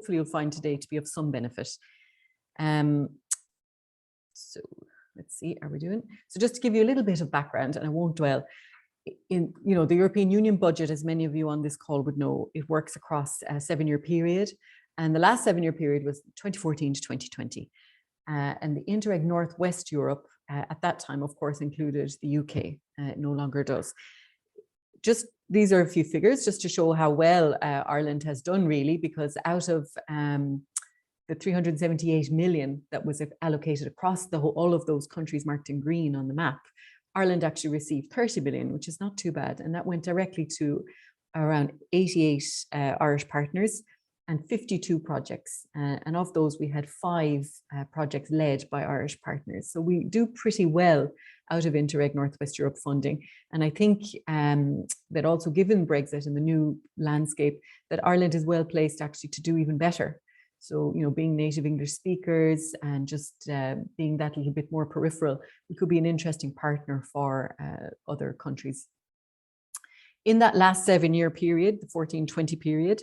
hopefully you'll find today to be of some benefit. So let's see, are we doing? So just to give you a little bit of background, and I won't dwell in, the European Union budget, as many of you on this call would know, it works across a 7-year period. And the last 7-year period was 2014 to 2020. And the Interreg North-West Europe at that time, of course, included the UK. It no longer does. Just these are a few figures just to show how well Ireland has done, really, because out of the 378 million that was allocated across all of those countries marked in green on the map, Ireland actually received 30 billion, which is not too bad. And that went directly to around 88 Irish partners and 52 projects. And of those, we had 5 projects led by Irish partners. So we do pretty well out of Interreg North-West Europe funding. And I think that also given Brexit and the new landscape, that Ireland is well placed actually to do even better. So, being native English speakers and just being that little bit more peripheral, we could be an interesting partner for other countries. In that last 7-year period, the 14-20 period,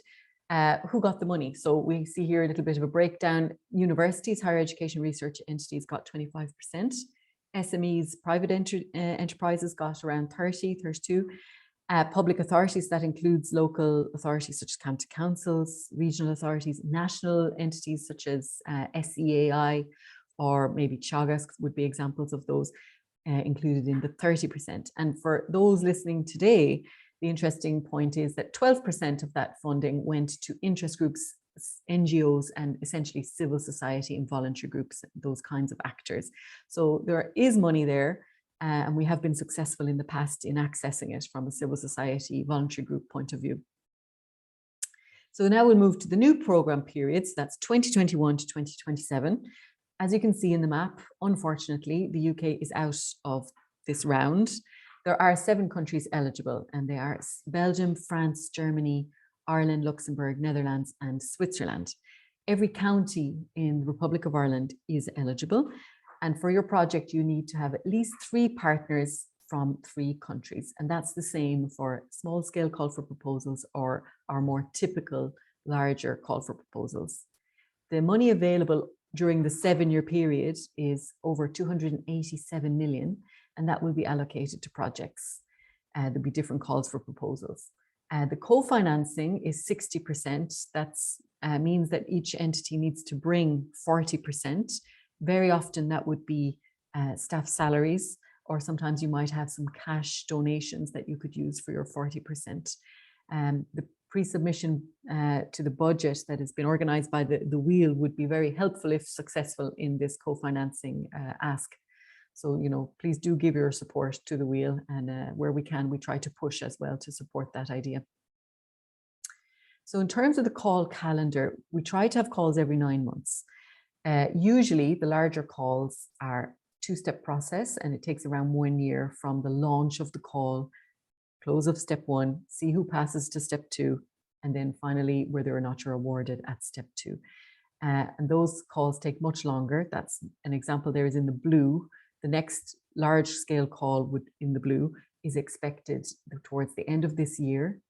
who got the money? So we see here a little bit of a breakdown. Universities, higher education research entities got 25%. SMEs, private enterprises got around 32%. Public authorities, that includes local authorities such as county councils, regional authorities, national entities such as SEAI or maybe Teagasc would be examples of those included in the 30%. And for those listening today, the interesting point is that 12% of that funding went to interest groups, NGOs, and essentially civil society and voluntary groups, those kinds of actors. So there is money there. And we have been successful in the past in accessing it from a civil society voluntary group point of view. So now we'll move to the new program periods. That's 2021 to 2027. As you can see in the map, unfortunately, the UK is out of this round. There are 7 countries eligible, and they are Belgium, France, Germany, Ireland, Luxembourg, Netherlands, and Switzerland. Every county in the Republic of Ireland is eligible. And for your project, you need to have at least 3 partners from 3 countries. And that's the same for small scale call for proposals or our more typical larger call for proposals. The money available during the 7-year period is over 287 million, and that will be allocated to projects. There'll be different calls for proposals. The co-financing is 60%. That means that each entity needs to bring 40%. Very often that would be staff salaries, or sometimes you might have some cash donations that you could use for your 40%. The pre-submission to the budget that has been organized by the Wheel would be very helpful if successful in this co-financing ask. So, please do give your support to the Wheel, and where we can, we try to push as well to support that idea. So in terms of the call calendar, we try to have calls every 9 months. Usually the larger calls are 2-step process, and it takes around 1 year from the launch of the call, close of step 1, see who passes to step 2, and then finally whether or not you're awarded at step 2. And those calls take much longer. That's an example there is in the blue. The next large scale call in the blue is expected towards the end of this year,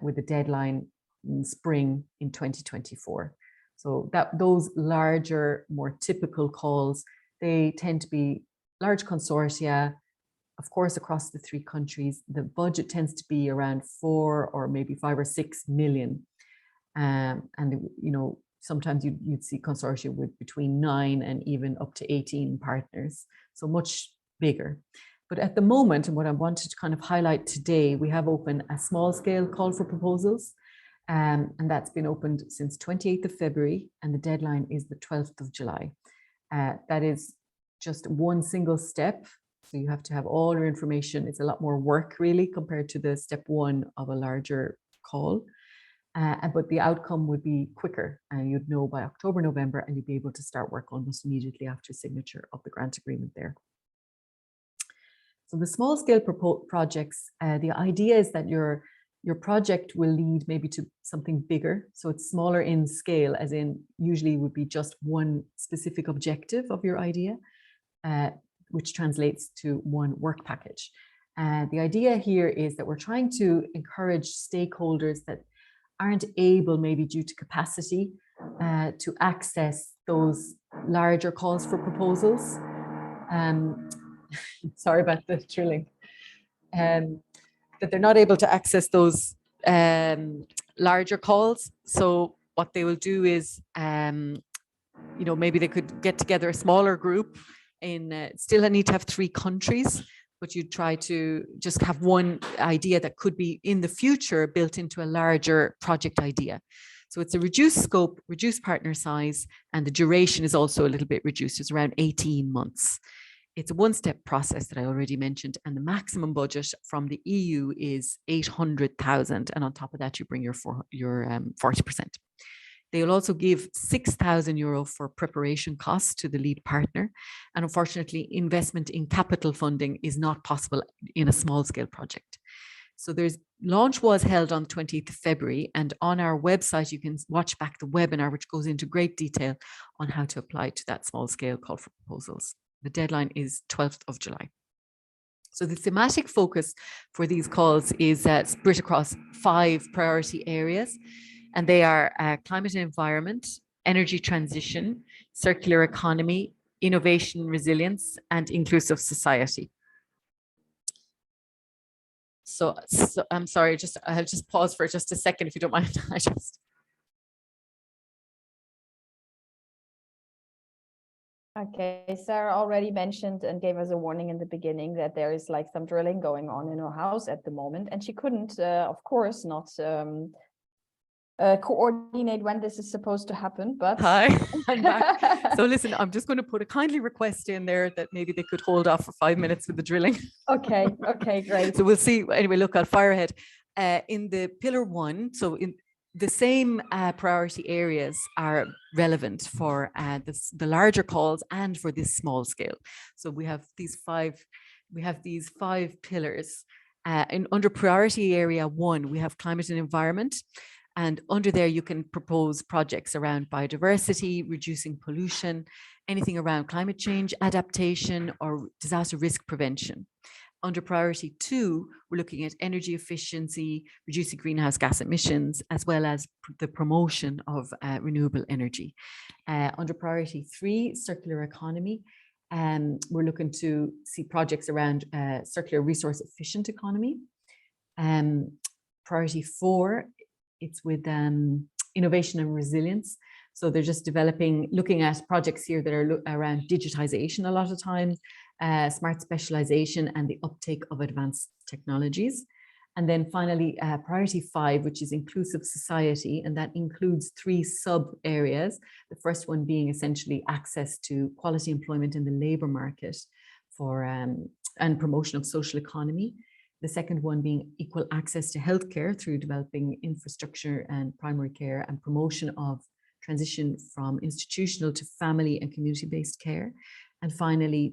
with a deadline in spring in 2024. So those larger, more typical calls, they tend to be large consortia, of course, across the 3 countries. The budget tends to be around 4 or maybe 5 or 6 million. And, sometimes you'd see consortia with between 9 and even up to 18 partners. So much bigger. But at the moment, and what I wanted to kind of highlight today, we have opened a small scale call for proposals. And that's been opened since 28th of February, and the deadline is the 12th of July. That is just one single step. So you have to have all your information. It's a lot more work really compared to the step 1 of a larger call. But the outcome would be quicker, and you'd know by October, November, and you'd be able to start work almost immediately after signature of the grant agreement there. So the small scale projects, the idea is that your project will lead maybe to something bigger. So it's smaller in scale, as in usually would be just one specific objective of your idea, which translates to one work package. The idea here is that we're trying to encourage stakeholders that aren't able, maybe due to capacity, to access those larger calls for proposals. Sorry about the drilling. That they're not able to access those larger calls. So what they will do is, maybe they could get together a smaller group in, still need to have 3 countries, but you try to just have one idea that could be in the future built into a larger project idea. So it's a reduced scope, reduced partner size, and the duration is also a little bit reduced. It's around 18 months. It's a one-step process that I already mentioned, and the maximum budget from the EU is 800,000, and on top of that, you bring your 40%. They will also give 6,000 euro for preparation costs to the lead partner, and unfortunately, investment in capital funding is not possible in a small-scale project. So launch was held on the 20th of February, and on our website, you can watch back the webinar, which goes into great detail on how to apply to that small-scale call for proposals. The deadline is 12th of July. So the thematic focus for these calls is split across 5 priority areas, and they are climate and environment, energy transition, circular economy, innovation, resilience, and inclusive society. So I'm sorry, I'll just pause for just a second if you don't mind. Okay, Sarah already mentioned and gave us a warning in the beginning that there is like some drilling going on in her house at the moment, and she couldn't, of course, not coordinate when this is supposed to happen. But hi, I'm back. So listen, I'm just going to put a kindly request in there that maybe they could hold off for 5 minutes with the drilling. Okay, great. So we'll see. Anyway, look, I'll fire ahead. In the pillar 1, so in the same priority areas are relevant for the larger calls and for this small scale. So we have these 5 pillars. Under priority area 1, we have climate and environment. And under there, you can propose projects around biodiversity, reducing pollution, anything around climate change, adaptation, or disaster risk prevention. Under priority 2, we're looking at energy efficiency, reducing greenhouse gas emissions, as well as the promotion of renewable energy. Under priority 3, circular economy, we're looking to see projects around circular resource efficient economy. Priority 4, it's with innovation and resilience. So they're just looking at projects here that are around digitization a lot of time, smart specialization, and the uptake of advanced technologies. And then finally, priority 5, which is inclusive society, and that includes 3 sub areas. The first one being essentially access to quality employment in the labor market and promotion of social economy. The second one being equal access to healthcare through developing infrastructure and primary care and promotion of transition from institutional to family and community-based care. And finally,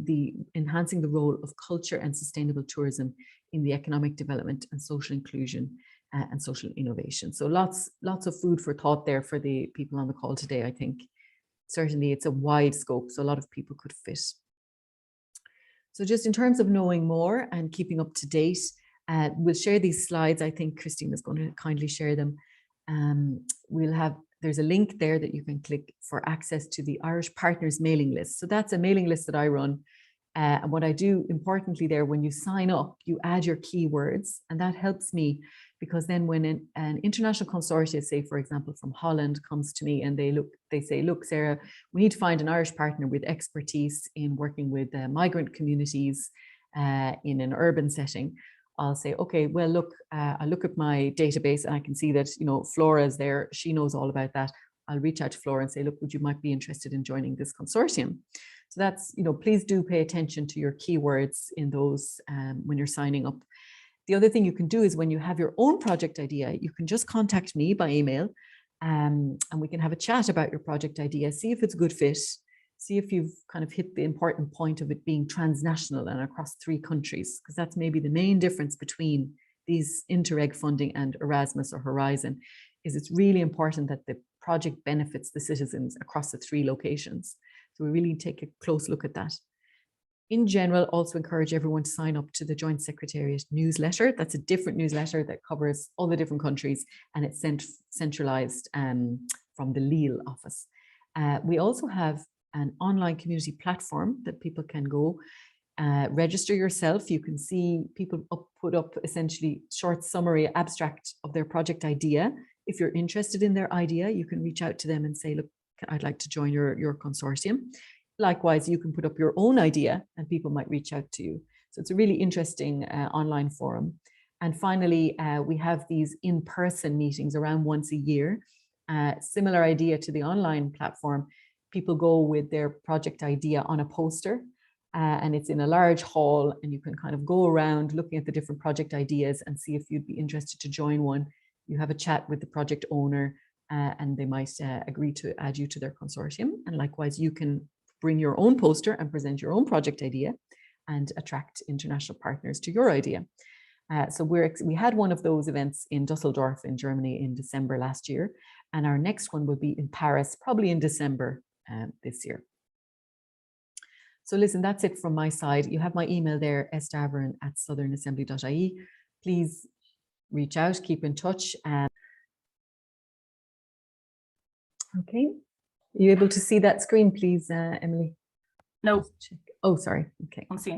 enhancing the role of culture and sustainable tourism in the economic development and social inclusion and social innovation. So lots of food for thought there for the people on the call today, I think. Certainly it's a wide scope, so a lot of people could fit. So just in terms of knowing more and keeping up to date, we'll share these slides. I think Christine is going to kindly share them. There's a link there that you can click for access to the Irish Partners mailing list. So that's a mailing list that I run. And what I do importantly there, when you sign up, you add your keywords, and that helps me because then when an international consortium, say for example from Holland, comes to me and they say, look, Sarah, we need to find an Irish partner with expertise in working with migrant communities in an urban setting. I'll say, okay, well, look, I look at my database and I can see that, Flora is there. She knows all about that. I'll reach out to Flora and say, look, you might be interested in joining this consortium. So that's, please do pay attention to your keywords in those when you're signing up. The other thing you can do is when you have your own project idea, you can just contact me by email and we can have a chat about your project idea, see if it's a good fit, see if you've kind of hit the important point of it being transnational and across 3 countries, because that's maybe the main difference between these Interreg funding and Erasmus or Horizon, is it's really important that the project benefits the citizens across the 3 locations. So we really take a close look at that. in general, also encourage everyone to sign up to the Joint Secretariat newsletter. That's a different newsletter that covers all the different countries, and it's centralized from the Lille office. We also have an online community platform that people can go register yourself. You can see people put up essentially short summary abstract of their project idea. If you're interested in their idea, you can reach out to them and say, look, I'd like to join your consortium. Likewise, you can put up your own idea and people might reach out to you. So it's a really interesting online forum. And finally, we have these in-person meetings around once a year. Similar idea to the online platform. People go with their project idea on a poster, and it's in a large hall, and you can kind of go around looking at the different project ideas and see if you'd be interested to join one. You have a chat with the project owner, and they might agree to add you to their consortium. And likewise, you can bring your own poster and present your own project idea and attract international partners to your idea. So we had one of those events in Dusseldorf in Germany in December last year, and our next one will be in Paris, probably in December this year. So listen, that's it from my side. You have my email there, sdavoren@southernassembly.ie. Please reach out, keep in touch. Okay, are you able to see that screen, please, Emily? No. Oh, sorry. Okay. I'm seeing.